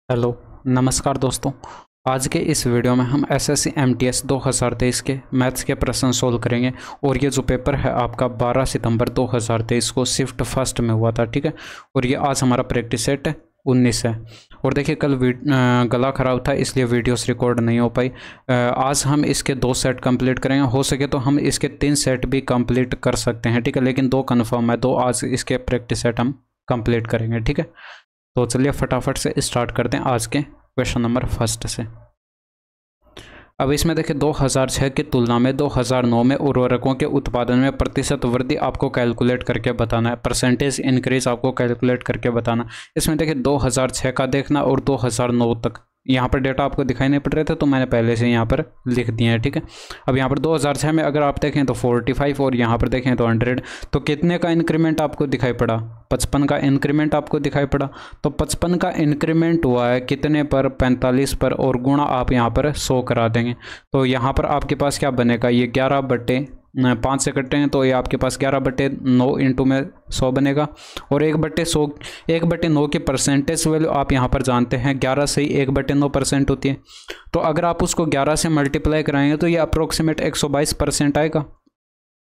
Hello, नमस्कार दोस्तों। आज के इस वीडियो में हम एसएससी एमटीएस 2023 के मैथ्स के प्रश्न सोल्व करेंगे। और ये जो पेपर है आपका 12 सितंबर 2023 को शिफ्ट फर्स्ट में हुआ था, ठीक है। और ये आज हमारा प्रैक्टिस सेट 19 है। और देखिए कल गला ख़राब था इसलिए वीडियोस रिकॉर्ड नहीं हो पाई। आज हम इसके 2 सेट कंप्लीट करेंगे। हो सके तो हम इसके 3 सेट भी कंप्लीट कर सकते हैं, ठीक है। लेकिन 2 कन्फर्म है, 2 आज इसके प्रैक्टिस सेट हम कंप्लीट करेंगे, ठीक है। तो चलिए फटाफट से स्टार्ट करते हैं आज के क्वेश्चन नंबर फर्स्ट से। अब इसमें देखिए 2006 की तुलना में 2009 में उर्वरकों के उत्पादन में प्रतिशत वृद्धि आपको कैलकुलेट करके बताना है। परसेंटेज इंक्रीज आपको कैलकुलेट करके बताना। इसमें देखिए 2006 का देखना और 2009 तक। यहाँ पर डेटा आपको दिखाई नहीं पड़ रहे थे तो मैंने पहले से यहाँ पर लिख दिए हैं, ठीक है। अब यहाँ पर 2006 में अगर आप देखें तो 45 और यहाँ पर देखें तो 100। तो कितने का इंक्रीमेंट आपको दिखाई पड़ा? 55 का इंक्रीमेंट आपको दिखाई पड़ा। तो 55 का इंक्रीमेंट हुआ है कितने पर? 45 पर, और गुणा आप यहाँ पर 100 करा देंगे। तो यहाँ पर आपके पास क्या बनेगा? ये 11/5 से कटते हैं तो ये आपके पास 11/9 इंटू में 100 बनेगा। और 1/9 की परसेंटेज वैल्यू आप यहाँ पर जानते हैं 11 से ही 1/9% होती है। तो अगर आप उसको 11 से मल्टीप्लाई कराएंगे तो ये अप्रोक्सीमेट 122% आएगा।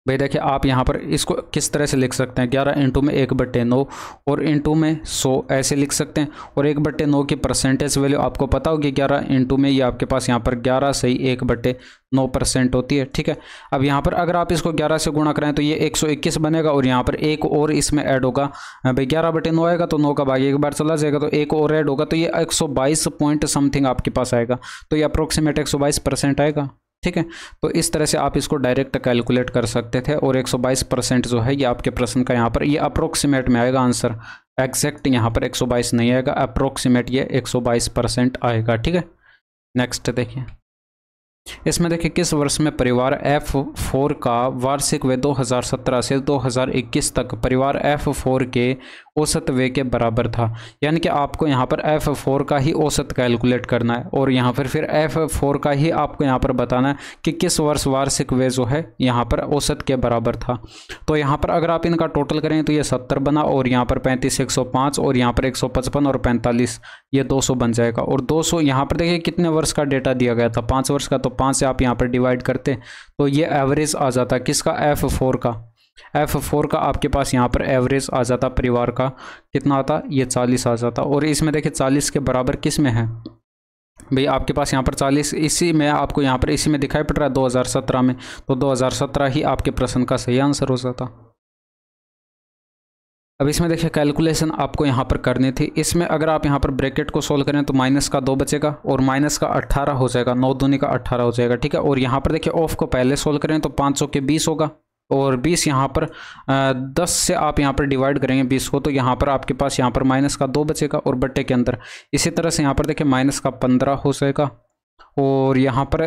भाई देखिए आप यहाँ पर इसको किस तरह से लिख सकते हैं? 11 इंटू में 1/9 और इंटू में 100 ऐसे लिख सकते हैं। और 1/9 की परसेंटेज वैल्यू आपको पता होगी 11 इंटू में ये आपके पास यहाँ पर 11 से ही 1/9% होती है, ठीक है। अब यहाँ पर अगर आप इसको 11 से गुणा करें तो ये 121 बनेगा। और यहाँ पर एक और इसमें ऐड होगा। भाई 11/9 आएगा तो 9 का भाग एक बार चला जाएगा तो एक और ऐड होगा तो ये 122 पॉइंट समथिंग आपके पास आएगा। तो ये अप्रोक्सीमेट 122% आएगा, ठीक है। तो इस तरह से आप इसको डायरेक्ट कैलकुलेट कर सकते थे। और 122% जो है ये आपके प्रश्न का यहाँ पर ये अप्रोक्सीमेट में आएगा आंसर। एग्जैक्ट यहाँ पर 122 नहीं आएगा, अप्रोक्सीमेट ये 122% आएगा, ठीक है। नेक्स्ट देखिए, इसमें देखिए किस वर्ष में परिवार F4 का वार्षिक व्यय 2017 से 2021 तक परिवार F4 के औसत व्यय के बराबर था। यानी कि आपको यहाँ पर F4 का ही औसत कैलकुलेट करना है। और यहाँ पर फिर F4 का ही आपको यहाँ पर बताना है कि किस वर्ष वार्षिक व्यय जो है यहाँ पर औसत के बराबर था। तो यहाँ पर अगर आप इनका टोटल करें तो ये 70 बना, और यहाँ पर 35 105, और यहाँ पर 155 और 45 ये 200 बन जाएगा। और 200 यहाँ पर देखिए कितने वर्ष का डेटा दिया गया था? 5 वर्ष का। तो 5 से आप यहाँ पर डिवाइड करते तो ये एवरेज आ जाता किसका? F4 का। F4 का आपके पास यहाँ पर एवरेज आ जाता परिवार का। कितना आता? ये 40 आ जाता। और इसमें देखिए 40 के बराबर किस में है? भाई आपके पास यहाँ पर 40 इसी में आपको यहाँ पर इसी में दिखाई पड़ रहा है 2017 में। तो 2017 ही आपके प्रश्न का सही आंसर हो जाता। अब इसमें देखिए कैलकुलेशन आपको यहाँ पर करनी थी। इसमें अगर आप यहाँ पर ब्रैकेट को सोल्व करें तो माइनस का 2 बचेगा और माइनस का 18 हो जाएगा। 9 दूनी का 18 हो जाएगा, ठीक है। और यहाँ पर देखिए ऑफ को पहले सोल्व करें तो 5 के 20 होगा। और 20 यहाँ पर 10 से आप यहाँ पर डिवाइड करेंगे 20 को तो यहाँ पर आपके पास यहाँ पर माइनस का 2 बचेगा और बट्टे के अंदर। इसी तरह से यहाँ पर देखिए माइनस का 15 हो जाएगा। और यहाँ पर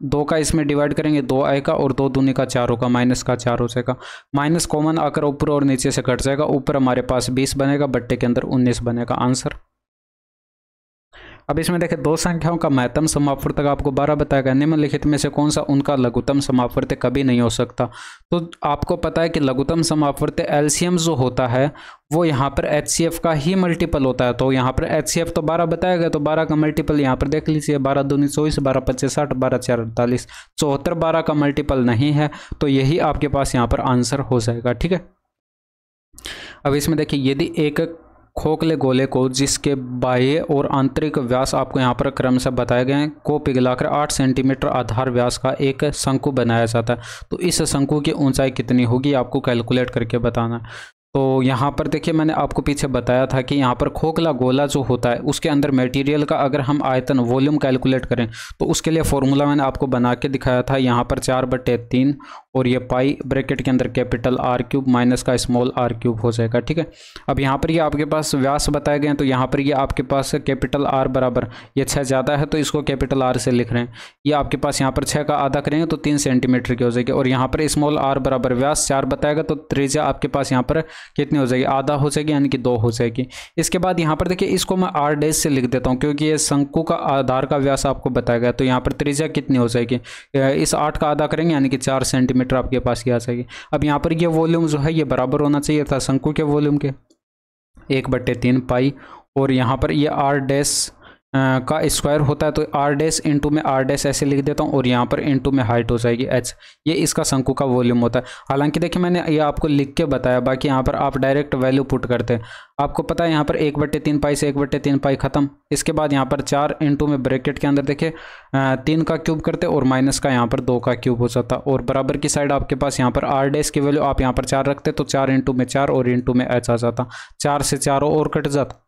2 का इसमें डिवाइड करेंगे 2 आएगा और 2 दूनी का 4 होगा, माइनस का 4 हो जाएगा। माइनस कॉमन आकर ऊपर और नीचे से कट जाएगा। ऊपर हमारे पास 20 बनेगा, बट्टे के अंदर 19 बनेगा आंसर। अब इसमें देखिए 2 संख्याओं का महत्तम समापवर्तक आपको 12 बताएगा। निम्नलिखित में से कौन सा उनका लघुत्तम समापवर्तक कभी नहीं हो सकता? तो आपको पता है कि लघुत्तम समापवर्तक एलसीएम जो होता है वो यहाँ पर HCF का ही मल्टीपल होता है। तो यहाँ पर HCF तो 12 बताया गया तो 12 का मल्टीपल यहाँ पर देख लीजिए। 12 दूनी 24, 12 पच्चीस 60, 12 4 48, 74 12 का मल्टीपल नहीं है। तो यही आपके पास यहाँ पर आंसर हो जाएगा, ठीक है। अब इसमें देखिए यदि एक खोखले गोले को जिसके बाह्य और आंतरिक व्यास आपको यहाँ पर क्रमशः बताए गए हैं को पिघलाकर 8 सेंटीमीटर आधार व्यास का एक शंकु बनाया जाता है तो इस शंकु की ऊंचाई कितनी होगी आपको कैलकुलेट करके बताना है। तो यहाँ पर देखिए मैंने आपको पीछे बताया था कि यहाँ पर खोखला गोला जो होता है उसके अंदर मटेरियल का अगर हम आयतन वॉल्यूम कैलकुलेट करें तो उसके लिए फॉर्मूला मैंने आपको बना के दिखाया था। यहाँ पर 4/3 और ये पाई ब्रैकेट के अंदर कैपिटल R³ माइनस का स्मॉल r³ हो जाएगा, ठीक है। अब यहाँ पर ये आपके पास व्यास बताए गए हैं तो यहाँ पर ये आपके पास कैपिटल R बराबर ये 6 ज़्यादा है तो इसको कैपिटल R से लिख रहे हैं। ये आपके पास यहाँ पर 6 का आधा करेंगे तो 3 सेंटीमीटर की हो जाएगी। और यहाँ पर स्मॉल r बराबर व्यास 4 बताएगा तो त्रिज्या आपके पास यहाँ पर कितनी हो जाएगी? आधा हो जाएगी, यानी कि 2 हो जाएगी। इसके बाद यहाँ पर देखिए इसको मैं r' से लिख देता हूँ क्योंकि ये शंकु का आधार का व्यास आपको बताया गया। तो यहाँ पर त्रिज्या कितनी हो जाएगी? इस 8 का आधा करेंगे यानी कि 4 सेंटीमीटर आपके पास ये आ जाएगी। अब यहाँ पर ये वॉल्यूम जो है ये बराबर होना चाहिए था शंकु के वॉल्यूम के 1/3 पाई। और यहाँ पर ये r' का स्क्वायर होता है, तो आर डैश इंटू में आर डैश ऐसे लिख देता हूँ और यहाँ पर इंटू में हाइट हो जाएगी h। ये इसका शंकु का वॉल्यूम होता है। हालांकि देखिए मैंने ये आपको लिख के बताया, बाकी यहाँ पर आप डायरेक्ट वैल्यू पुट करते हैं। आपको पता है यहाँ पर 1/3 पाई से 1/3 पाई खत्म। इसके बाद यहाँ पर 4 इंटू में ब्रैकेट के अंदर देखिए 3 का क्यूब करते और माइनस का यहाँ पर 2 का क्यूब हो जाता, और बराबर की साइड आपके पास यहाँ पर आर डैश की वैल्यू आप यहाँ पर 4 रखते तो 4 इंटू में 4 और इंटू में h आ जाता, 4 से 4 और कट जाता।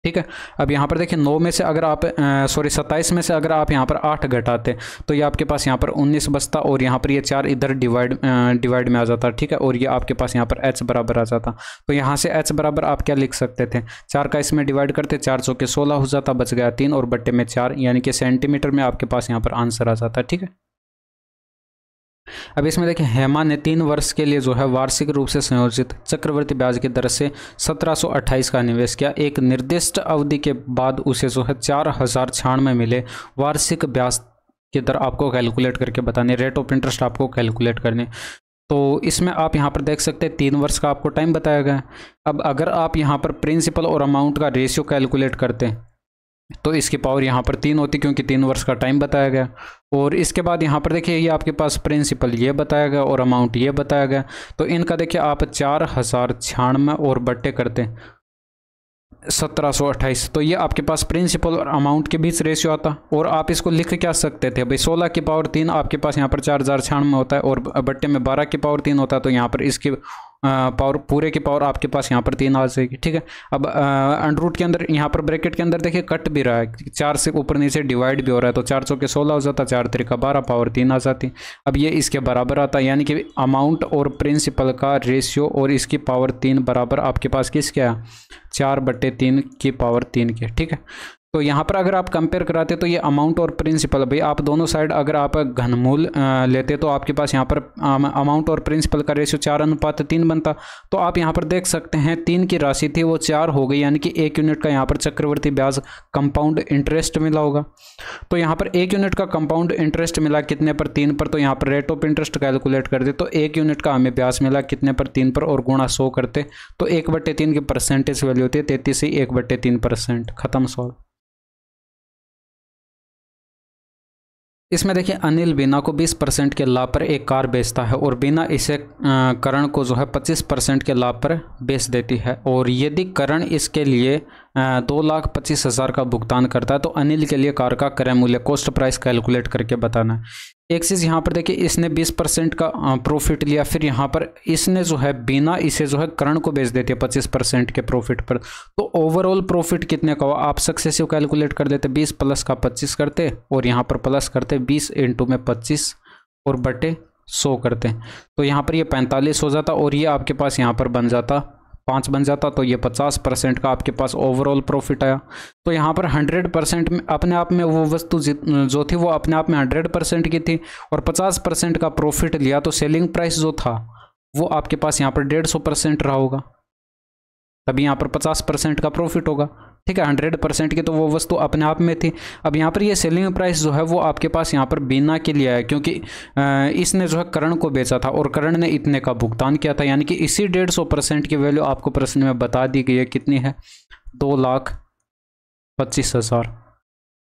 ठीक है। अब यहाँ पर देखिए 9 में से अगर आप 27 में से अगर आप यहाँ पर 8 घटाते तो ये आपके पास यहाँ पर 19 बचता, और यहाँ पर ये 4 इधर डिवाइड में आ जाता। ठीक है। और ये आपके पास यहाँ पर h बराबर आ जाता। तो यहाँ से h बराबर आप क्या लिख सकते थे, 4 का इसमें डिवाइड करते, 4 चौके 16 हो जाता, बच गया 3 और बट्टे में 4, यानी कि सेंटीमीटर में आपके पास यहाँ पर आंसर आ जाता। ठीक है। अब इसमें देखिए हेमा ने 3 वर्ष के लिए जो है वार्षिक रूप से संयोजित चक्रवृद्धि ब्याज की दर से 1728 का निवेश किया। एक निर्दिष्ट अवधि के बाद उसे जो है 4096 मिले वार्षिक ब्याज की दर आपको कैलकुलेट करके बतानी, रेट ऑफ इंटरेस्ट आपको कैलकुलेट करनी। तो इसमें आप यहाँ पर देख सकते हैं 3 वर्ष का आपको टाइम बताया गया है। अब अगर आप यहाँ पर प्रिंसिपल और अमाउंट का रेशियो कैलकुलेट करते हैं तो इसकी पावर यहाँ पर 3 होती, क्योंकि 3 वर्ष का टाइम बताया गया। और इसके बाद यहाँ पर देखिए ये आपके पास प्रिंसिपल ये बताया गया और अमाउंट ये बताया गया, तो इनका देखिए आप 4096 और बट्टे करते 1728, तो ये आपके पास प्रिंसिपल और अमाउंट के बीच रेशियो आता। और आप इसको लिख क्या सकते थे भाई, 16 की पावर 3 आपके पास यहाँ पर 4096 होता है और बट्टे में 12 की पावर 3 होता है, तो यहाँ पर इसकी पावर पूरे की पावर आपके पास यहाँ पर 3 आ जाएगी। ठीक है। अब अंडर रूट के अंदर यहाँ पर ब्रैकेट के अंदर देखिए कट भी रहा है, 4 से ऊपर नीचे डिवाइड भी हो रहा है, तो 4 चौके 16 हो जाता, 4 त्रिका 12, पावर 3 आ जाती। अब ये इसके बराबर आता है, यानी कि अमाउंट और प्रिंसिपल का रेशियो और इसकी पावर 3 बराबर आपके पास किसके है, 4/3 की पावर 3 के। ठीक है। तो यहाँ पर अगर आप कंपेयर कराते तो ये अमाउंट और प्रिंसिपल, भाई आप दोनों साइड अगर आप घनमूल लेते तो आपके पास यहाँ पर अमाउंट और प्रिंसिपल का रेशियो 4:3 बनता। तो आप यहाँ पर देख सकते हैं 3 की राशि थी वो 4 हो गई, यानी कि 1 यूनिट का यहाँ पर चक्रवृद्धि ब्याज कंपाउंड इंटरेस्ट मिला होगा। तो यहाँ पर 1 यूनिट का कंपाउंड इंटरेस्ट मिला कितने पर, 3 पर, तो यहाँ पर रेट ऑफ इंटरेस्ट कैलकुलेट कर दे तो 1 यूनिट का हमें ब्याज मिला कितने पर, 3 पर, और गुणा 100 करते तो 1/3 की परसेंटेज वैल्यू होती है 33 से 1/3%। खत्म सॉल्व। इसमें देखिए अनिल बीना को 20% के लाभ पर एक कार बेचता है और बीना इसे करण को जो है 25% के लाभ पर बेच देती है, और यदि करण इसके लिए 2,25,000 का भुगतान करता है तो अनिल के लिए कार का क्रय मूल्य कॉस्ट प्राइस कैलकुलेट करके बताना है। एक चीज़ यहाँ पर देखिए इसने 20% का प्रॉफिट लिया, फिर यहाँ पर इसने जो है बीना इसे जो है करण को बेच देती है 25% के प्रॉफिट पर, तो ओवरऑल प्रॉफिट कितने का हो आप सक्सेसिव कैलकुलेट कर देते, 20 प्लस का 25 करते और यहाँ पर प्लस करते 20 इंटू में 25 और बटे 100 करते हैं, तो यहाँ पर ये 45 हो जाता और ये आपके पास यहाँ पर बन जाता 5 बन जाता, तो ये 50% का आपके पास ओवरऑल प्रॉफिट आया। तो यहाँ पर 100% में अपने आप में वो वस्तु जो थी वो अपने आप में 100% की थी, और 50% का प्रॉफिट लिया तो सेलिंग प्राइस जो था वो आपके पास यहाँ पर 150% रहा होगा, तभी यहाँ पर 50% का प्रॉफिट होगा। ठीक है। 100% की तो वो वस्तु अपने आप में थी। अब यहाँ पर ये सेलिंग प्राइस जो है वो आपके पास यहाँ पर बीना के लिए है, क्योंकि इसने जो है करण को बेचा था और करण ने इतने का भुगतान किया था, यानी कि इसी 150% की वैल्यू आपको प्रश्न में बता दी गई है कितनी है, 2,25,000।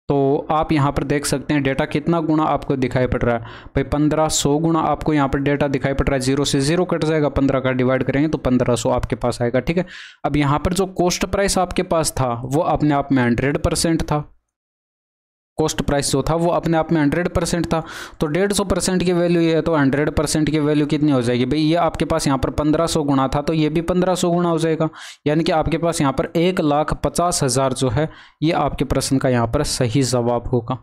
तो आप यहाँ पर देख सकते हैं डेटा कितना गुना आपको दिखाई पड़ रहा है भाई, 1500 गुना आपको यहाँ पर डेटा दिखाई पड़ रहा है। 0 से 0 कट जाएगा, 15 का डिवाइड करेंगे तो 1500 आपके पास आएगा। ठीक है। अब यहाँ पर जो कॉस्ट प्राइस आपके पास था वो अपने आप में 100% था, कॉस्ट प्राइस जो था वो अपने आप में 100% था, तो 150% की वैल्यू ये है तो 100% की वैल्यू कितनी हो जाएगी भाई, ये आपके पास यहाँ पर 1500 गुना था तो ये भी 1500 गुना हो जाएगा, यानी कि आपके पास यहाँ पर 1,50,000 जो है ये आपके प्रश्न का यहाँ पर सही जवाब होगा।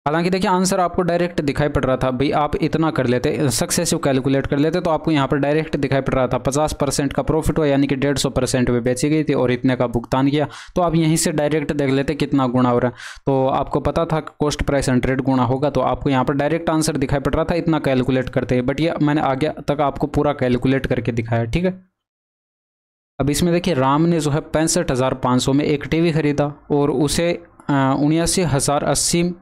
हालांकि देखिए आंसर आपको डायरेक्ट दिखाई पड़ रहा था भाई, आप इतना कर लेते सक्सेसिव कैलकुलेट कर लेते तो आपको यहाँ पर डायरेक्ट दिखाई पड़ रहा था 50% का प्रॉफिट हुआ, यानी कि 150% में बेची गई थी और इतने का भुगतान किया, तो आप यहीं से डायरेक्ट देख लेते कितना गुना हो रहा है। तो आपको पता था कॉस्ट प्राइस 100 गुना होगा, तो आपको यहाँ पर डायरेक्ट आंसर दिखाई पड़ रहा था इतना कैलकुलेट करते हैं, बट ये मैंने आगे तक आपको पूरा कैलकुलेट करके दिखाया। ठीक है। अब इसमें देखिए राम ने जो है 65,500 में एक टीवी खरीदा और उसे 79,080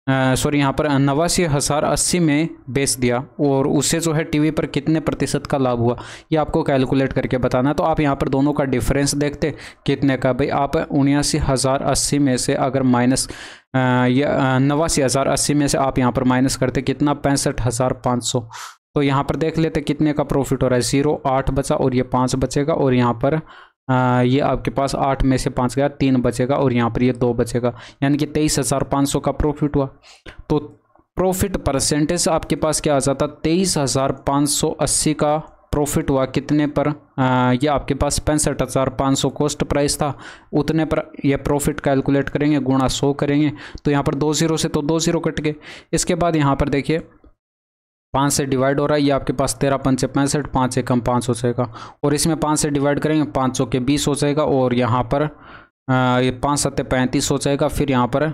सॉरी यहाँ पर 89,080 में बेच दिया और उससे जो है टीवी पर कितने प्रतिशत का लाभ हुआ ये आपको कैलकुलेट करके बताना है। तो आप यहाँ पर दोनों का डिफरेंस देखते कितने का, भाई आप 79,080 में से अगर माइनस या 89,080 में से आप यहाँ पर माइनस करते कितना 65,500। तो यहाँ पर देख लेते कितने का प्रॉफिट हो रहा है, 0 8 बचा और ये 5 बचेगा और यहाँ पर ये आपके पास 8 में से 5 गया 3 बचेगा और यहाँ पर ये 2 बचेगा, यानी कि 23,500 का प्रॉफिट हुआ। तो प्रॉफिट परसेंटेज आपके पास क्या आ जाता, 23,580 का प्रॉफिट हुआ कितने पर, ये आपके पास 65,500 कॉस्ट प्राइस था, उतने पर ये प्रॉफिट कैलकुलेट करेंगे, गुणा 100 करेंगे। तो यहाँ पर 2 0 से तो 2 0 कट गए। इसके बाद यहाँ पर देखिए 5 से डिवाइड हो रहा है, ये आपके पास 13 5 65, 5 एकम 5 हो जाएगा और इसमें 5 से डिवाइड करेंगे 5 चौके 20 हो जाएगा और यहाँ पर ये 5 7 35 हो जाएगा, फिर यहाँ पर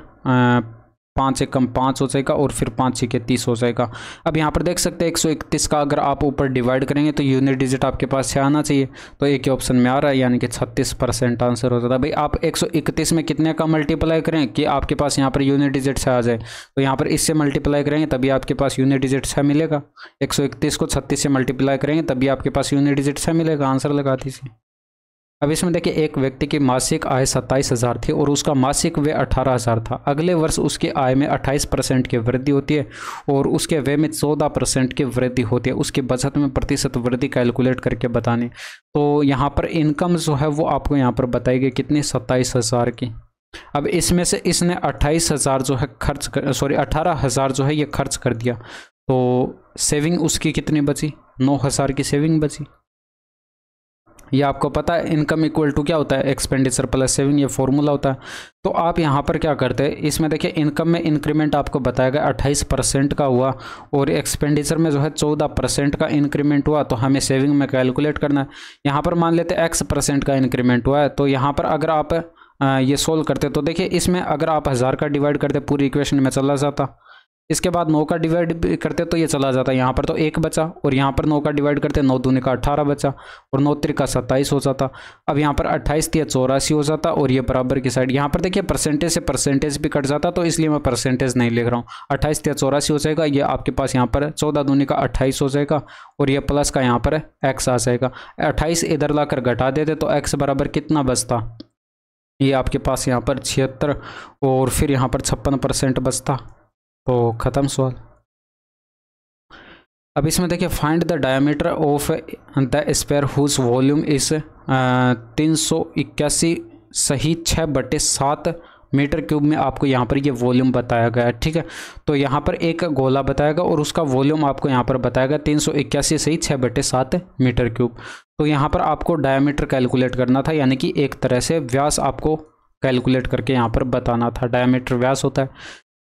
5 एकम 5 हो जाएगा और फिर 5 6 30 हो जाएगा। अब यहाँ पर देख सकते हैं 131 का अगर आप ऊपर डिवाइड करेंगे तो यूनिट डिजिट आपके पास 6 आना चाहिए, तो एक ही ऑप्शन में आ रहा है, यानी कि 36% आंसर हो जाता है। भाई आप 131 में कितने का मल्टीप्लाई करें कि आपके पास यहाँ पर यूनिट डिजिट 6 आ जाए, तो यहाँ पर इससे मल्टीप्लाई करेंगे तभी आपके पास यूनिट डिजिट 6 मिलेगा। 131 को 36 से मल्टीप्लाई करेंगे तभी आपके पास यूनिट डिजिट 6 मिलेगा, आंसर लगा दीजिए। अब इसमें देखिए एक व्यक्ति की मासिक आय 27,000 थी और उसका मासिक व्यय 18,000 था। अगले वर्ष उसकी आय में 28% की वृद्धि होती है और उसके व्यय में 14% की वृद्धि होती है। उसकी बचत में प्रतिशत वृद्धि कैलकुलेट करके बतानी। तो यहाँ पर इनकम जो है वो आपको यहाँ पर बताएगी कितनी, 27,000 की। अब इसमें से इसने 28,000 जो है खर्च कर, सॉरी 18,000 जो है ये खर्च कर दिया, तो सेविंग उसकी कितनी बची, 9,000 की सेविंग बची। ये आपको पता है इनकम इक्वल टू क्या होता है, एक्सपेंडिचर प्लस सेविंग, ये फॉर्मूला होता है। तो आप यहाँ पर क्या करते हैं, इसमें देखिए इनकम में इंक्रीमेंट आपको बताएगा 28% का हुआ और एक्सपेंडिचर में जो है 14% का इंक्रीमेंट हुआ, तो हमें सेविंग में कैलकुलेट करना है। यहाँ पर मान लेते X% का इंक्रीमेंट हुआ है, तो यहाँ पर अगर आप ये सोल्व करते तो देखिए इसमें अगर आप 1000 का डिवाइड करते पूरी इक्वेशन में चला जाता, इसके बाद 9 का डिवाइड करते तो ये चला जाता, यहाँ पर तो 1 बचा और यहाँ पर 9 का डिवाइड करते 9 दूनी का 18 बचा और 9 त्रिका 27 हो जाता। अब यहाँ पर 28 तिया 84 हो जाता और ये बराबर की साइड, यहाँ पर देखिए परसेंटेज से परसेंटेज भी कट जाता, तो इसलिए मैं परसेंटेज नहीं लिख रहा हूँ। 28 तिया 84 हो जाएगा, ये आपके पास यहाँ पर 14 दूनी का 28 हो जाएगा और ये प्लस का यहाँ पर x आ जाएगा। 28 इधर लाकर घटा देते तो x बराबर कितना बचता, ये आपके पास यहाँ पर 76 और फिर यहाँ पर 56% बचता। तो ख़त्म सवाल। अब इसमें देखिए find the diameter of the sphere whose volume is 381 सही 6/7 मीटर क्यूब में आपको यहाँ पर ये वॉल्यूम बताया गया है, ठीक है। तो यहाँ पर एक गोला बताएगा और उसका वॉल्यूम आपको यहाँ पर बताएगा 381 सही 6/7 मीटर क्यूब। तो यहाँ पर आपको डायमीटर कैलकुलेट करना था, यानी कि एक तरह से व्यास आपको कैलकुलेट करके यहाँ पर बताना था। डायमीटर व्यास होता है,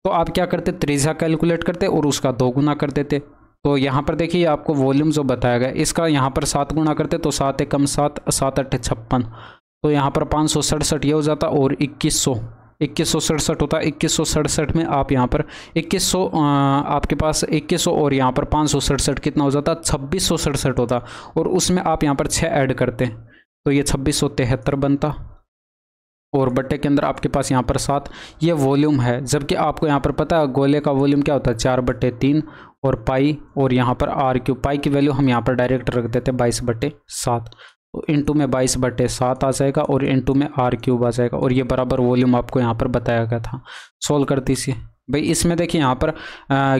तो आप क्या करते, त्रिज्या कैलकुलेट करते और उसका 2 गुना कर देते। तो यहाँ पर देखिए आपको वॉल्यूम जो बताया गया इसका यहाँ पर 7 गुना करते तो 7 एकम 7 7 8 56, तो यहाँ पर 567 ये हो जाता और 2167 होता है। 2167 में आप यहाँ पर 2100 आपके पास 2100 और यहाँ पर 567 कितना हो जाता, 2667 होता और उसमें आप यहाँ पर 6 ऐड करते तो ये 2673 बनता और बट्टे के अंदर आपके पास यहाँ पर 7 ये वॉल्यूम है। जबकि आपको यहाँ पर पता है गोले का वॉल्यूम क्या होता है, 4/3 और पाई और यहाँ पर r3। पाई की वैल्यू हम यहाँ पर डायरेक्ट रख देते 22/7, तो इंटू में 22/7 आ जाएगा और इंटू में r³ आ जाएगा और ये बराबर वॉल्यूम आपको यहाँ पर बताया गया था। सोल्व कर दीजिए भाई। इसमें देखिए यहाँ पर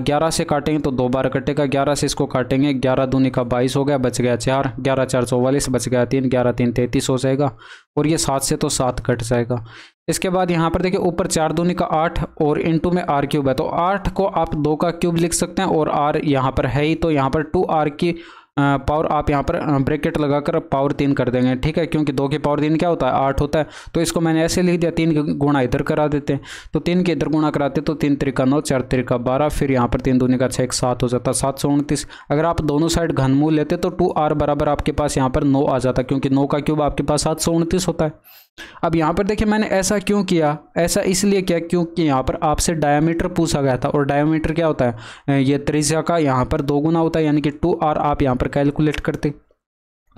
11 से काटेंगे तो 2 बार कटेगा, 11 से इसको काटेंगे 11 दूनी का 22 हो गया, बच गया 4, 11 4 44 बच गया 3, 11 3 33 हो जाएगा और ये 7 से तो 7 कट जाएगा। इसके बाद यहाँ पर देखिए ऊपर 4 दूनी का 8 और इंटू में r³ है, तो 8 को आप 2 का क्यूब लिख सकते हैं और r यहाँ पर है ही, तो यहाँ पर 2r की पावर आप यहाँ पर ब्रैकेट लगाकर पावर 3 कर देंगे, ठीक है, क्योंकि 2 की पावर 3 क्या होता है 8 होता है। तो इसको मैंने ऐसे लिख दिया, 3 गुणा इधर करा देते, तो 3 के इधर गुणा कराते तो 3 त्रिका 9 4 त्रिका 12, फिर यहाँ पर 3 दूनी का 6 7 हो जाता 729। अगर आप दोनों साइड घनमूल लेते तो 2r बराबर आपके पास यहाँ पर 9 आ जाता, क्योंकि 9 का क्यूब आपके पास 729 होता है। अब यहाँ पर देखिए मैंने ऐसा क्यों किया, ऐसा इसलिए किया क्योंकि यहाँ पर आपसे डायमीटर पूछा गया था और डायमीटर क्या होता है, ये त्रिज्या का यहाँ पर 2 गुना होता है, यानी कि 2r आप यहाँ पर कैलकुलेट करते।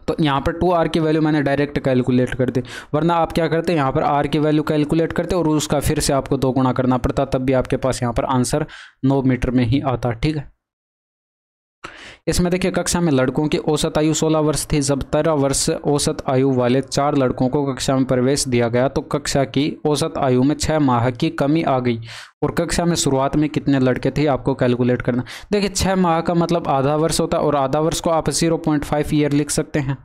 तो यहाँ पर 2r की वैल्यू मैंने डायरेक्ट कैलकुलेट कर दी, वरना आप क्या करते हैं यहाँ पर r की वैल्यू कैलकुलेट करते और उसका फिर से आपको 2 गुना करना पड़ता, तब भी आपके पास यहाँ पर आंसर 9 मीटर में ही आता। ठीक है, इसमें देखिए कक्षा में लड़कों की औसत आयु 16 वर्ष थी। जब 13 वर्ष औसत आयु वाले 4 लड़कों को कक्षा में प्रवेश दिया गया तो कक्षा की औसत आयु में 6 माह की कमी आ गई और कक्षा में शुरुआत में कितने लड़के थे आपको कैलकुलेट करना। देखिए 6 माह का मतलब आधा वर्ष होता है और आधा वर्ष को आप 0.5 ईयर लिख सकते हैं।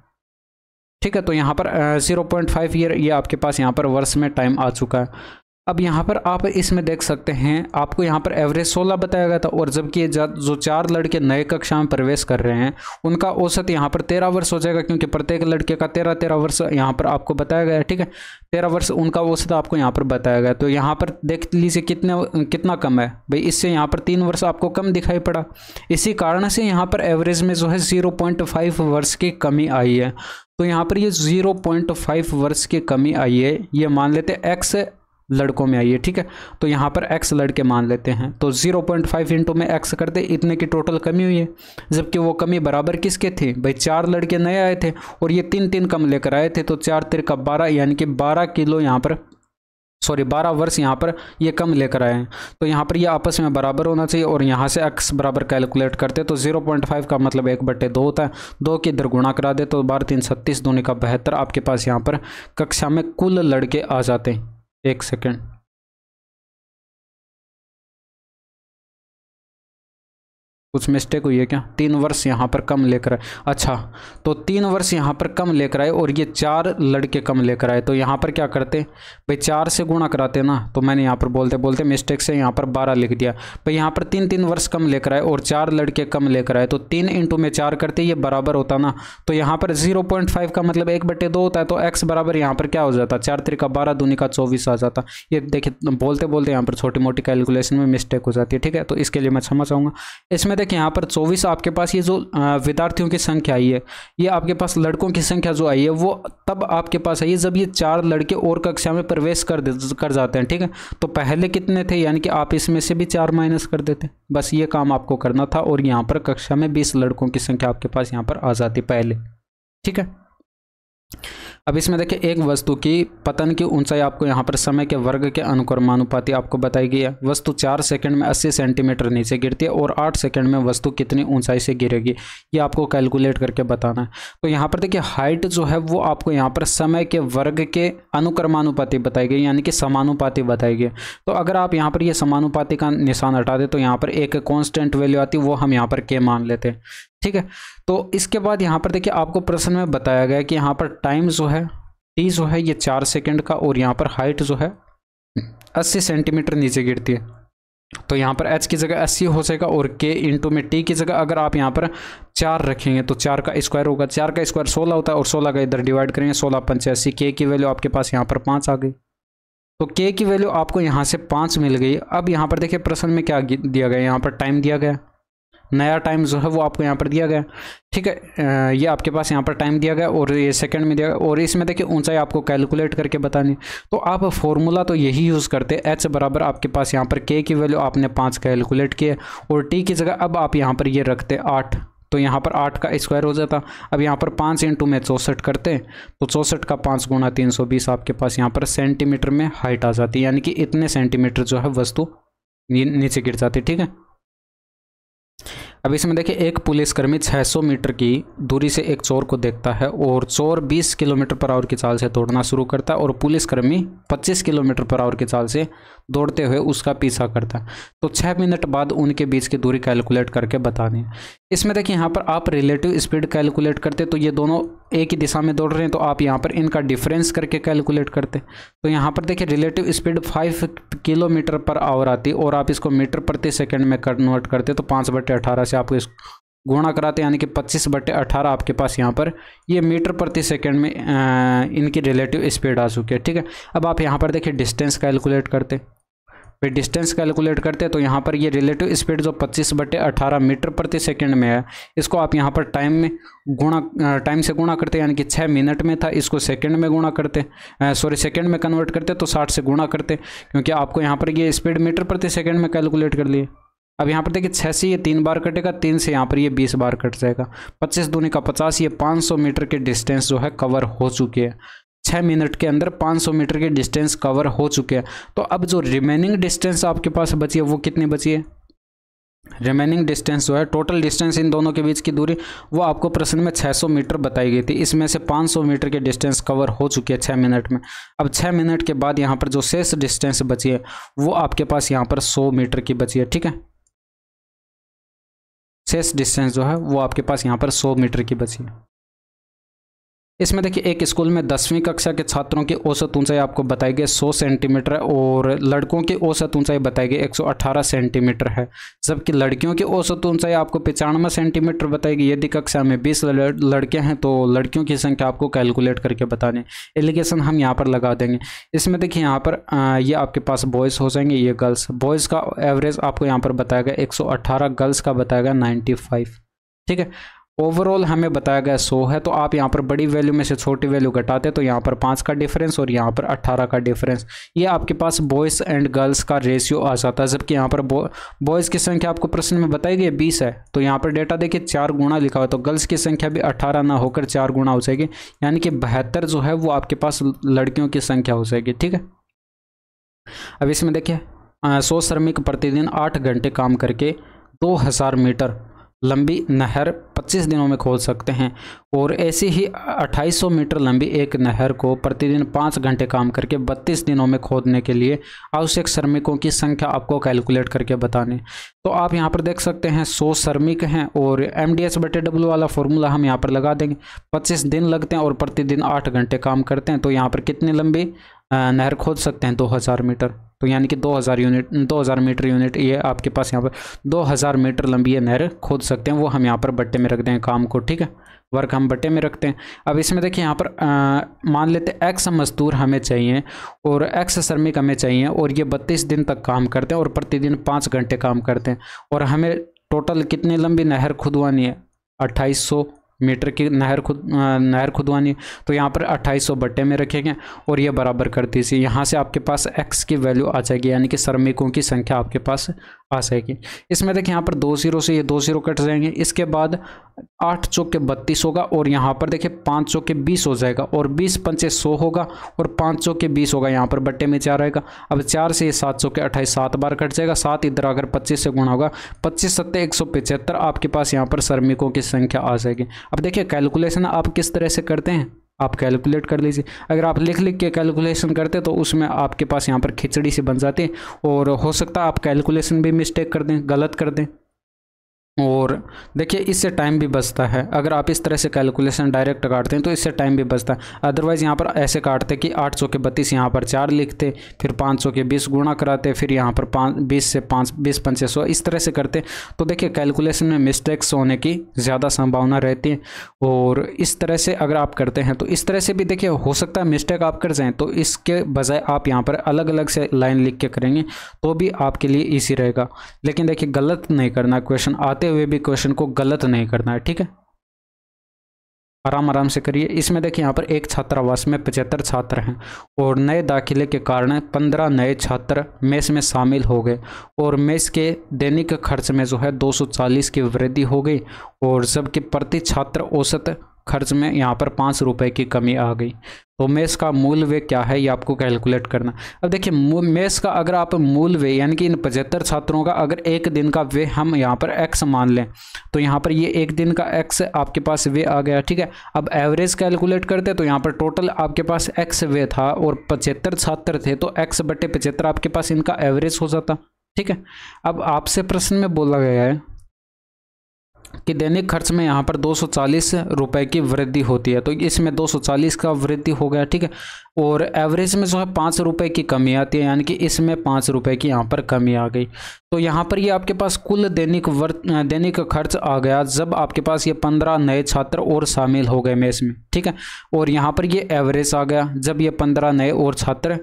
ठीक है, तो यहाँ पर 0.5 ईयर ये आपके पास यहाँ पर वर्ष में टाइम आ चुका है। अब यहाँ पर आप इसमें देख सकते हैं आपको यहाँ पर एवरेज 16 बताया गया था और जबकि जो 4 लड़के नए कक्षा में प्रवेश कर रहे हैं उनका औसत यहाँ पर 13 वर्ष हो जाएगा, क्योंकि प्रत्येक लड़के का 13 वर्ष यहाँ पर आपको बताया गया है। ठीक है, 13 वर्ष उनका औसत आपको यहाँ पर बताया गया। तो यहाँ पर देख लीजिए कितना कम है भाई, इससे यहाँ पर 3 वर्ष आपको कम दिखाई पड़ा। इसी कारण से यहाँ पर एवरेज में जो है 0.5 वर्ष की कमी आई है। तो यहाँ पर ये 0.5 वर्ष की कमी आई है, ये मान लेते x लड़कों में आई है। ठीक है, तो यहाँ पर x लड़के मान लेते हैं, तो 0.5 इंटू में x करते इतने की टोटल कमी हुई है। जबकि वो कमी बराबर किसके थी भाई, 4 लड़के नए आए थे और ये 3 कम लेकर आए थे, तो 4 तिरका 12 यानी कि 12 किलो यहाँ पर 12 वर्ष यहाँ पर ये कम लेकर आए हैं। तो यहाँ पर ये आपस में बराबर होना चाहिए और यहाँ से x बराबर कैलकुलेट करते तो 0.5 का मतलब 1/2 होता है। 2 के इधर गुणा करा दे तो 12 3 36 दूनी का 72 आपके पास यहाँ पर कक्षा में कुल लड़के आ जाते हैं। 1 सेकेंड, कुछ मिस्टेक हुई है क्या? 3 वर्ष यहाँ पर कम लेकर आए। अच्छा, तो 3 वर्ष यहाँ पर कम लेकर आए और ये 4 लड़के कम लेकर आए। तो यहाँ पर क्या करते भाई, 4 से गुणा कराते ना, तो मैंने यहाँ पर बोलते बोलते मिस्टेक से यहाँ पर 12 लिख दिया भाई। यहाँ पर 3 वर्ष कम लेकर आए और 4 लड़के कम लेकर आए, तो 3 इंटू में 4 करते ये बराबर होता ना। तो यहाँ पर 0.5 का मतलब 1/2 होता है। तो x बराबर यहाँ पर क्या हो जाता, 4 तिरका 12 दूनी का 24 आ जाता। ये देखिए बोलते बोलते यहाँ पर छोटी मोटी कैलकुलेशन में मिस्टेक हो जाती है। ठीक है, तो इसके लिए मैं क्षमा चाहूँगा। इसमें देखिए यहाँ पर 24 आपके पास ये जो विद्यार्थियों की संख्या आई है, ये आपके पास लड़कों की संख्या जो आई है वो तब आपके पास आई है जब ये 4 लड़के और कक्षा में प्रवेश कर जाते हैं। ठीक है, तो पहले कितने थे, यानी कि आप इसमें से भी 4 माइनस कर देते, बस ये काम आपको करना था और यहाँ पर कक्षा में 20 लड़कों की संख्या आपके पास यहाँ पर आ जाती पहले। ठीक है, अब इसमें देखिए एक वस्तु की पतन की ऊंचाई आपको यहाँ पर समय के वर्ग के अनुक्रमानुपाती आपको बताई गई है। वस्तु 4 सेकंड में 80 सेंटीमीटर नीचे गिरती है और 8 सेकंड में वस्तु कितनी ऊंचाई से गिरेगी, ये आपको कैलकुलेट करके बताना है। तो यहाँ पर देखिए हाइट जो है वो आपको यहाँ पर समय के वर्ग के अनुक्रमानुपाती बताई गई, यानी कि समानुपाती बताई गई। तो अगर आप यहाँ पर ये समानुपाती का निशान हटा दे तो यहाँ पर एक कॉन्स्टेंट वैल्यू आती है, वो हम यहाँ पर के मान लेते हैं। ठीक है, तो इसके बाद यहाँ पर देखिए आपको प्रश्न में बताया गया कि यहाँ पर टाइम जो है टी जो है ये 4 सेकंड का और यहाँ पर हाइट जो है 80 सेंटीमीटर नीचे गिरती है। तो यहाँ पर h की जगह 80 हो जाएगा और k इंटू में t की जगह अगर आप यहाँ पर 4 रखेंगे तो 4 का स्क्वायर होगा। 4 का स्क्वायर 16 होता है और 16 का इधर डिवाइड करेंगे, 16 85, k की वैल्यू आपके पास यहाँ पर 5 आ गई। तो k की वैल्यू आपको यहाँ से 5 मिल गई। अब यहाँ पर देखिए प्रश्न में क्या दिया गया, यहाँ पर टाइम दिया गया, नया टाइम जो है वो आपको यहाँ पर दिया गया। ठीक है, ये आपके पास यहाँ पर टाइम दिया गया और ये सेकंड में दिया गया और इसमें देखिए ऊंचाई आपको कैलकुलेट करके बतानी। तो आप फॉर्मूला तो यही यूज़ करते, h बराबर आपके पास यहाँ पर k की वैल्यू आपने 5 कैलकुलेट किए और t की जगह अब आप यहाँ पर ये रखते 8, तो यहाँ पर 8 का स्क्वायर हो जाता। अब यहाँ पर 5 इंटू में 64 करते, तो 64 का 5 गुना 320 आपके पास यहाँ पर सेंटीमीटर में हाइट आ जाती है, यानी कि इतने सेंटीमीटर जो है वस्तु नीचे गिर जाती। ठीक है, अब इसमें देखिए एक पुलिसकर्मी 600 मीटर की दूरी से एक चोर को देखता है और चोर 20 किलोमीटर पर आवर की चाल से दौड़ना शुरू करता है और पुलिसकर्मी 25 किलोमीटर पर आवर की चाल से दौड़ते हुए उसका पीछा करता है। तो 6 मिनट बाद उनके बीच की दूरी कैलकुलेट करके बतानी है। इसमें देखिए यहाँ पर आप रिलेटिव स्पीड कैलकुलेट करते, तो ये दोनों एक ही दिशा में दौड़ रहे हैं तो आप यहाँ पर इनका डिफरेंस करके कैलकुलेट करते। तो यहाँ पर देखिए relative speed 5 kilometre per hour आती और आप इसको मीटर प्रति सेकंड में कन्वर्ट करते तो 5/18 से आपको इस गुणा कराते, यानी कि 25/18 आपके पास यहाँ पर ये मीटर प्रति सेकंड में इनकी रिलेटिव स्पीड आ चुकी है। ठीक है, अब आप यहाँ पर देखिए डिस्टेंस कैलकुलेट करते, फिर डिस्टेंस कैलकुलेट करते तो यहाँ पर ये रिलेटिव स्पीड जो 25/18 मीटर प्रति सेकंड में है, इसको आप यहाँ पर टाइम से गुणा करते, यानी कि 6 मिनट में था, इसको सेकंड में गुणा करते, सेकंड में कन्वर्ट करते तो 60 से गुणा करते, क्योंकि आपको यहाँ पर ये स्पीड मीटर प्रति सेकंड में कैलकुलेट कर लिए। अब यहाँ पर देखिए 6 से ये 3 बार कटेगा, 3 से यहाँ पर ये 20 बार कट जाएगा, 25 दूनी का 50, ये 500 मीटर के डिस्टेंस जो है कवर हो चुकी है। 6 मिनट के अंदर 500 मीटर के डिस्टेंस कवर हो चुके हैं। तो अब जो रिमेनिंग डिस्टेंस आपके पास बची है वो कितनी बची है? रिमेनिंग डिस्टेंस जो है, टोटल डिस्टेंस इन दोनों के बीच की दूरी, वो आपको प्रश्न में 600 मीटर बताई गई थी। इसमें से 500 मीटर के डिस्टेंस कवर हो चुके हैं 6 मिनट में। अब 6 मिनट के बाद यहाँ पर जो शेष डिस्टेंस बची है वो आपके पास यहाँ पर 100 मीटर की बची है। ठीक है, शेष डिस्टेंस जो है वो आपके पास यहाँ पर 100 मीटर की बची है। इसमें देखिए एक स्कूल में 10वीं कक्षा के छात्रों की औसत ऊंचाई आपको बताई गई 100 सेंटीमीटर है और लड़कों की औसत ऊंचाई बताई गई 118 सेंटीमीटर है, जबकि लड़कियों की औसत ऊंचाई आपको 95 सेंटीमीटर बताई गई। यदि कक्षा में 20 लड़के हैं तो लड़कियों की संख्या आपको कैलकुलेट करके बतानी। एलिगेशन हम यहाँ पर लगा देंगे। इसमें देखिए यहाँ पर ये आपके पास बॉयज़ हो जाएंगे, ये गर्ल्स। बॉयज़ का एवरेज आपको यहाँ पर बताया गया 118, गर्ल्स का बताया गया 95। ठीक है, ओवरऑल हमें बताया गया 100 है। तो आप यहाँ पर बड़ी वैल्यू में से छोटी वैल्यू घटाते तो यहाँ पर 5 का डिफरेंस और यहाँ पर 18 का डिफरेंस, ये आपके पास बॉयज़ एंड गर्ल्स का रेशियो आ जाता है। जबकि यहाँ पर बॉयज़ की संख्या आपको प्रश्न में बताई गई 20 है, तो यहाँ पर डेटा देखिए 4 गुना लिखा हुआ है, तो गर्ल्स की संख्या भी 18 ना होकर 4 गुना हो जाएगी, यानी कि 72 जो है वो आपके पास लड़कियों की संख्या हो जाएगी। ठीक है, अब इसमें देखिए 100 श्रमिक प्रतिदिन 8 घंटे काम करके 2000 मीटर लंबी नहर 25 दिनों में खोद सकते हैं, और ऐसी ही 2800 मीटर लंबी एक नहर को प्रतिदिन 5 घंटे काम करके 32 दिनों में खोदने के लिए आवश्यक श्रमिकों की संख्या आपको कैलकुलेट करके बताने। तो आप यहाँ पर देख सकते हैं 100 श्रमिक हैं और MDS/W वाला फॉर्मूला हम यहाँ पर लगा देंगे। 25 दिन लगते हैं और प्रतिदिन 8 घंटे काम करते हैं, तो यहाँ पर कितनी लंबी नहर खोद सकते हैं? 2000 मीटर। तो यानी कि 2000 मीटर यूनिट, ये आपके पास यहाँ पर 2000 मीटर लंबी ये नहर खोद सकते हैं। वो हम यहाँ पर बट्टे में रख देंगे काम को। ठीक है, वर्क हम बट्टे में रखते हैं। अब इसमें देखिए यहाँ पर मान लेते हैं X मजदूर हमें चाहिए और X श्रमिक हमें चाहिए, और ये 32 दिन तक काम करते हैं और प्रतिदिन 5 घंटे काम करते हैं, और हमें टोटल कितनी लंबी नहर खुदवानी है? 2800 मीटर की नहर खुदवानी। तो यहाँ पर 2800 बट्टे में रखेंगे और ये बराबर कर दीजिए। यहाँ से आपके पास X की वैल्यू आ जाएगी, यानी कि श्रमिकों की संख्या आपके पास आ जाएगी। इसमें देखिए यहाँ पर 2 0 से ये 2 0 कट जाएंगे। इसके बाद 8 चौके 32 होगा, और यहाँ पर देखिए 5 चौके 20 हो जाएगा, और 20 पंचे 100 होगा, और 5 चौके 20 होगा। यहाँ पर बट्टे में 4 आएगा। अब 4 से ये 7 चौके 28, 7 बार कट जाएगा। 7 इधर अगर 25 से गुणा होगा, 25 सत्ते 175, आपके पास यहाँ पर श्रमिकों की संख्या आ जाएगी। अब देखिए कैलकुलेशन आप किस तरह से करते हैं, आप कैलकुलेट कर लीजिए। अगर आप लिख के कैलकुलेशन करते तो उसमें आपके पास यहाँ पर खिचड़ी सी बन जाती है, और हो सकता है आप कैलकुलेशन भी मिस्टेक कर दें, गलत कर दें। और देखिए इससे टाइम भी बचता है। अगर आप इस तरह से कैलकुलेशन डायरेक्ट काटते हैं तो इससे टाइम भी बचता है। अदरवाइज़ यहाँ पर ऐसे काटते कि 8 चौके 32, यहाँ पर 4 लिखते, फिर 5 चौके 20 गुणा कराते, फिर यहाँ पर 20 पंचे 100, इस तरह से करते। तो देखिए कैलकुलेशन में मिस्टेक्स होने की ज़्यादा संभावना रहती है। और इस तरह से अगर आप करते हैं तो इस तरह से भी देखिए हो सकता है मिस्टेक आप कर जाएँ, तो इसके बजाय आप यहाँ पर अलग अलग से लाइन लिख के करेंगे तो भी आपके लिए ईजी रहेगा। लेकिन देखिए गलत नहीं करना, क्वेश्चन आते हुए भी क्वेश्चन को गलत नहीं करना है। ठीक है, आराम से करिए। इसमें देखिए यहाँ पर एक छात्रावास में 75 छात्र हैं और नए दाखिले के कारण 15 नए छात्र मेस में शामिल हो गए, और मेस के दैनिक खर्च में जो है 240 की वृद्धि हो गई, और जबकि प्रति छात्र औसत खर्च में यहाँ पर 5 रुपए की कमी आ गई। तो मेस का मूल व्यय क्या है ये आपको कैलकुलेट करना। अब देखिए मेस का अगर आप मूल व्यय यानी कि इन 75 छात्रों का अगर एक दिन का व्यय हम यहाँ पर x मान लें, तो यहाँ पर ये एक दिन का x आपके पास व्यय आ गया। ठीक है, अब एवरेज कैलकुलेट करते तो यहाँ पर टोटल आपके पास x व्यय था और 75 छात्र थे, तो x बटे 75 आपके पास इनका एवरेज हो जाता। ठीक है, अब आपसे प्रश्न में बोला गया है कि दैनिक खर्च में यहाँ पर 240 रुपए की वृद्धि होती है, तो इसमें 240 का वृद्धि हो गया। ठीक है, और एवरेज में जो है 5 रुपए की कमी आती है, यानी कि इसमें 5 रुपए की यहाँ पर कमी आ गई। तो यहाँ पर ये आपके पास कुल दैनिक खर्च आ गया जब आपके पास ये 15 नए छात्र और शामिल हो गए मेस में। ठीक है, और यहाँ पर ये एवरेज आ गया जब ये 15 नए और छात्र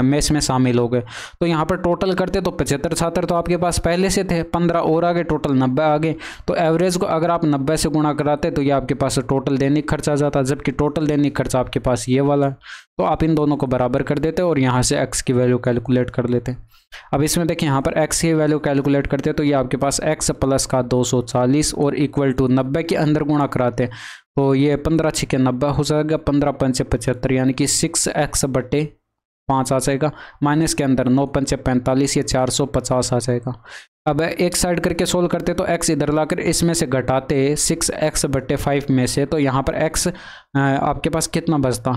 मेस में शामिल हो गए। तो यहाँ पर टोटल करते तो 75 छात्र तो आपके पास पहले से थे, 15 और आ गए, टोटल 90 आ गए। तो एवरेज को अगर आप 90 से गुणा कराते तो ये आपके पास टोटल दैनिक खर्च आ जाता, जबकि टोटल दैनिक खर्च आपके पास ये वाला है। तो आप इन दोनों को बराबर कर देते और यहाँ से x की वैल्यू कैलकुलेट कर लेते। अब इसमें देखिए यहाँ पर x की वैल्यू कैलकुलेट करते हैं तो ये आपके पास x प्लस का 240 और इक्वल टू 90 के अंदर गुणा कराते हैं तो ये 15 छिके 90 हो जाएगा, 15 पंचे 75 यानी कि 6x/5 आ जाएगा। माइनस के अंदर 9 पंचे 45 ये 450 आ जाएगा। अब एक साइड करके सोल्व करते तो x इधर लाकर इसमें से घटाते 6x/5 में से, तो यहाँ पर x आपके पास कितना बचता,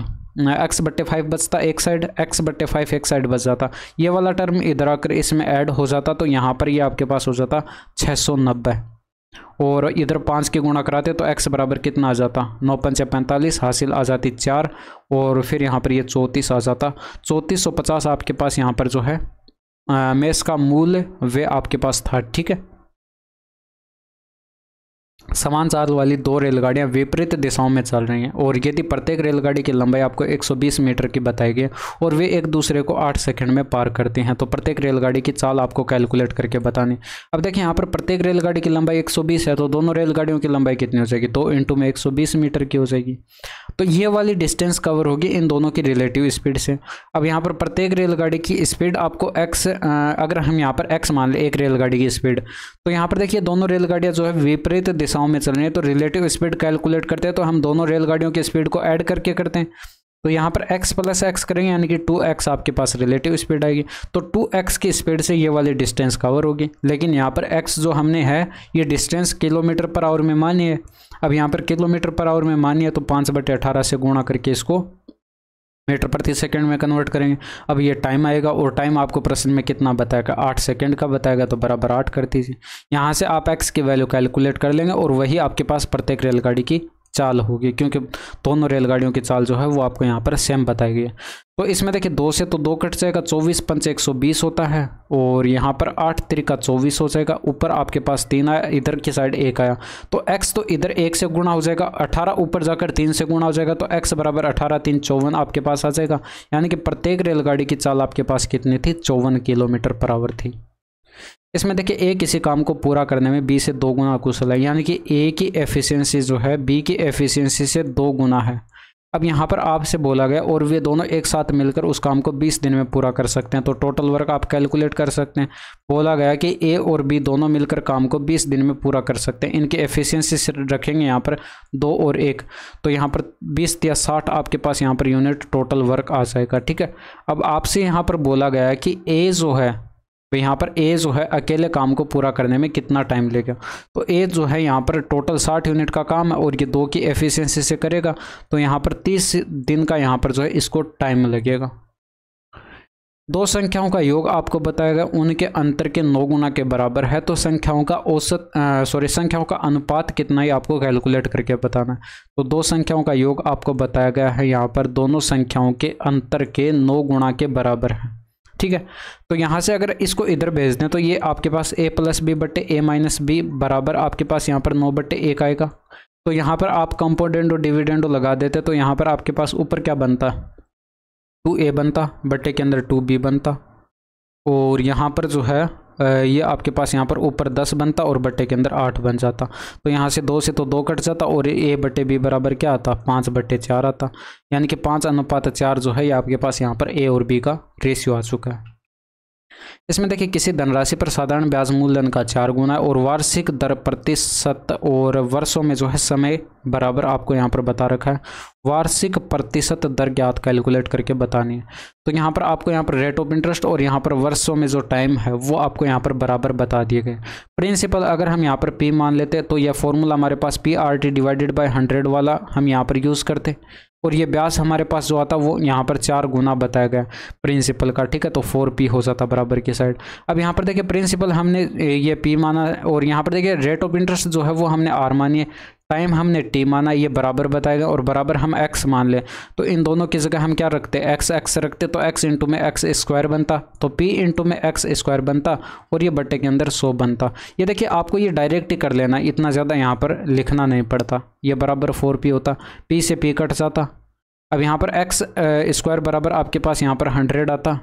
x/5 बचता एक साइड, x/5 एक साइड बच जाता। ये वाला टर्म इधर आकर इसमें ऐड हो जाता तो यहाँ पर ये आपके पास हो जाता 690 और इधर 5 के गुणा कराते तो x बराबर कितना आ जाता, 9 पंचे 45 हासिल आ जाती 4 और फिर यहाँ पर ये 34 आ जाता। 3450 आपके पास यहाँ पर जो है मेष का मूल्य वे आपके पास था। ठीक है, समान चाल वाली 2 रेलगाड़ियां विपरीत दिशाओं में चल रही हैं और यदि प्रत्येक रेलगाड़ी की लंबाई आपको 120 मीटर की बताई गई और वे एक दूसरे को 8 सेकंड में पार करती हैं तो प्रत्येक रेलगाड़ी की चाल आपको कैलकुलेट करके बतानी। अब देखिए यहाँ पर प्रत्येक रेलगाड़ी की लंबाई 120 है तो दोनों रेलगाड़ियों की लंबाई कितनी हो जाएगी, 2 इंटू में 120 मीटर की हो जाएगी। तो ये वाली डिस्टेंस कवर होगी इन दोनों की रिलेटिव स्पीड से। अब यहाँ पर प्रत्येक रेलगाड़ी की स्पीड आपको x, अगर हम यहाँ पर x मान लें एक रेलगाड़ी की स्पीड, तो यहाँ पर देखिए दोनों रेलगाड़ियाँ जो है विपरीत दिशाओं में चल रही है तो रिलेटिव स्पीड कैलकुलेट करते हैं तो हम दोनों रेलगाड़ियों की स्पीड को ऐड करके करते हैं। तो यहाँ पर x प्लस x करेंगे यानी कि 2x आपके पास रिलेटिव स्पीड आएगी तो 2x की स्पीड से ये वाली डिस्टेंस कवर होगी। लेकिन यहाँ पर x जो हमने है ये डिस्टेंस किलोमीटर पर आवर में मानी है। अब यहाँ पर किलोमीटर पर आवर में मानी है तो 5/18 से गुणा करके इसको मीटर प्रति सेकंड में कन्वर्ट करेंगे। अब ये टाइम आएगा और टाइम आपको प्रश्न में कितना बताएगा, 8 सेकंड का बताएगा तो बराबर 8 कर दीजिए। यहाँ से आप x की वैल्यू कैलकुलेट कर लेंगे और वही आपके पास प्रत्येक रेलगाड़ी की चाल होगी क्योंकि दोनों रेलगाड़ियों की चाल जो है वो आपको यहाँ पर सेम बताई गई है। तो इसमें देखिए 2 से तो 2 कट जाएगा, 24 पंचे 120 होता है और यहाँ पर 8 त्रिका 24 हो जाएगा। ऊपर आपके पास 3 आया, इधर की साइड 1 आया तो x तो इधर 1 से गुणा हो जाएगा, 18 ऊपर जाकर 3 से गुणा हो जाएगा तो x बराबर 18 3 54 आपके पास आ जाएगा। यानी कि प्रत्येक रेलगाड़ी की चाल आपके पास कितनी थी, 54 किलोमीटर पर आवर थी। इसमें देखिए ए किसी काम को पूरा करने में बी से 2 गुना कुशल है यानी कि ए की एफिशिएंसी जो है बी की एफिशिएंसी से 2 गुना है। अब यहाँ पर आपसे बोला गया और वे दोनों एक साथ मिलकर उस काम को 20 दिन में पूरा कर सकते हैं तो टोटल वर्क आप कैलकुलेट कर सकते हैं। बोला गया कि ए और बी दोनों मिलकर काम को 20 दिन में पूरा कर सकते हैं। इनकी एफिशिएंसी रखेंगे यहाँ पर 2 और 1 तो यहाँ पर 20 या 60 आपके पास यहाँ पर यूनिट टोटल वर्क आ जाएगा। ठीक है, अब आपसे यहाँ पर बोला गया कि ए जो है तो यहाँ पर ए जो है अकेले काम को पूरा करने में कितना टाइम लेगा, तो ए जो है यहाँ पर टोटल 60 यूनिट का काम है और ये 2 की एफिशिएंसी से करेगा तो यहाँ पर 30 दिन का यहाँ पर जो है इसको टाइम लगेगा। 2 संख्याओं का योग आपको बताएगा उनके अंतर के 9 गुना के बराबर है तो संख्याओं का औसत संख्याओं का अनुपात कितना ही आपको कैलकुलेट करके बताना है। तो 2 संख्याओं का योग आपको बताया गया है यहाँ पर दोनों संख्याओं के अंतर के 9 गुना के बराबर है। ठीक है, तो यहाँ से अगर इसको इधर भेज दें तो ये आपके पास a प्लस बी बट्टे a माइनस बी बराबर आपके पास यहाँ पर 9/1 आएगा। तो यहाँ पर आप कंपोनेंट और डिविडेंड लगा देते तो यहाँ पर आपके पास ऊपर क्या बनता, 2a बनता, बट्टे के अंदर 2b बनता और यहाँ पर जो है ये आपके पास यहाँ पर ऊपर 10 बनता और बट्टे के अंदर 8 बन जाता। तो यहाँ से 2 से तो 2 कट जाता और a/b बराबर क्या आता, 5/4 आता। यानी कि 5:4 जो है ये आपके पास यहाँ पर a और b का रेशियो आ चुका है। इसमें देखिए किसी धनराशि पर साधारण ब्याज मूलधन का 4 गुना है और वार्षिक दर प्रतिशत और वर्षों में जो है समय बराबर आपको यहाँ पर बता रखा है। वार्षिक प्रतिशत दर ज्ञात कैलकुलेट करके बतानी है तो यहाँ पर आपको यहाँ पर रेट ऑफ इंटरेस्ट और यहाँ पर वर्षों में जो टाइम है वो आपको यहाँ पर बराबर बता दिए गए। प्रिंसिपल अगर हम यहाँ पर p मान लेते तो यह फॉर्मूला हमारे पास PRT डिवाइडेड बाय 100 वाला हम यहाँ पर यूज़ करते और ये ब्याज हमारे पास जो आता वो यहाँ पर 4 गुना बताया गया प्रिंसिपल का। ठीक है, तो 4p हो जाता बराबर की साइड। अब यहाँ पर देखिए प्रिंसिपल हमने ये p माना और यहाँ पर देखिए रेट ऑफ इंटरेस्ट जो है वो हमने r मानी है, टाइम हमने t माना, ये बराबर बताएगा और बराबर हम x मान ले तो इन दोनों की जगह हम क्या रखते, x रखते तो x इंटू में x स्क्वायर बनता तो p इंटू में x स्क्वायर बनता और ये बट्टे के अंदर 100 बनता। ये देखिए आपको ये डायरेक्ट ही कर लेना, इतना ज़्यादा यहाँ पर लिखना नहीं पड़ता। ये बराबर 4p होता, p से p कट जाता। अब यहाँ पर x स्क्वायर बराबर आपके पास यहाँ पर 100 आता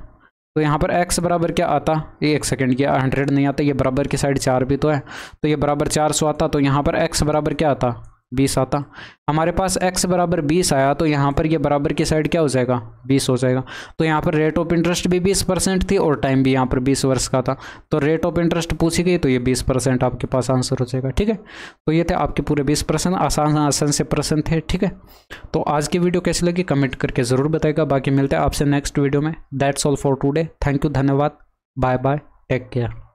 तो यहाँ पर x बराबर क्या आता, ये 1 सेकंड किया 100 नहीं आता, ये बराबर की साइड 4 भी तो है तो ये बराबर 400 आता। तो यहाँ पर x बराबर क्या आता, 20 आता। हमारे पास x बराबर 20 आया तो यहाँ पर ये बराबर की साइड क्या हो जाएगा, 20 हो जाएगा। तो यहाँ पर रेट ऑफ इंटरेस्ट भी 20% थी और टाइम भी यहाँ पर 20 वर्ष का था। तो रेट ऑफ इंटरेस्ट पूछी गई तो ये 20% आपके पास आंसर हो जाएगा। ठीक है, तो ये थे आपके पूरे 20%, आसान आसान से प्रश्न थे। ठीक है, तो आज की वीडियो कैसी लगी कमेंट करके ज़रूर बताएगा। बाकी मिलते हैं आपसे नेक्स्ट वीडियो में। That's all for today. Thank you, धन्यवाद, बाय बाय, टेक केयर।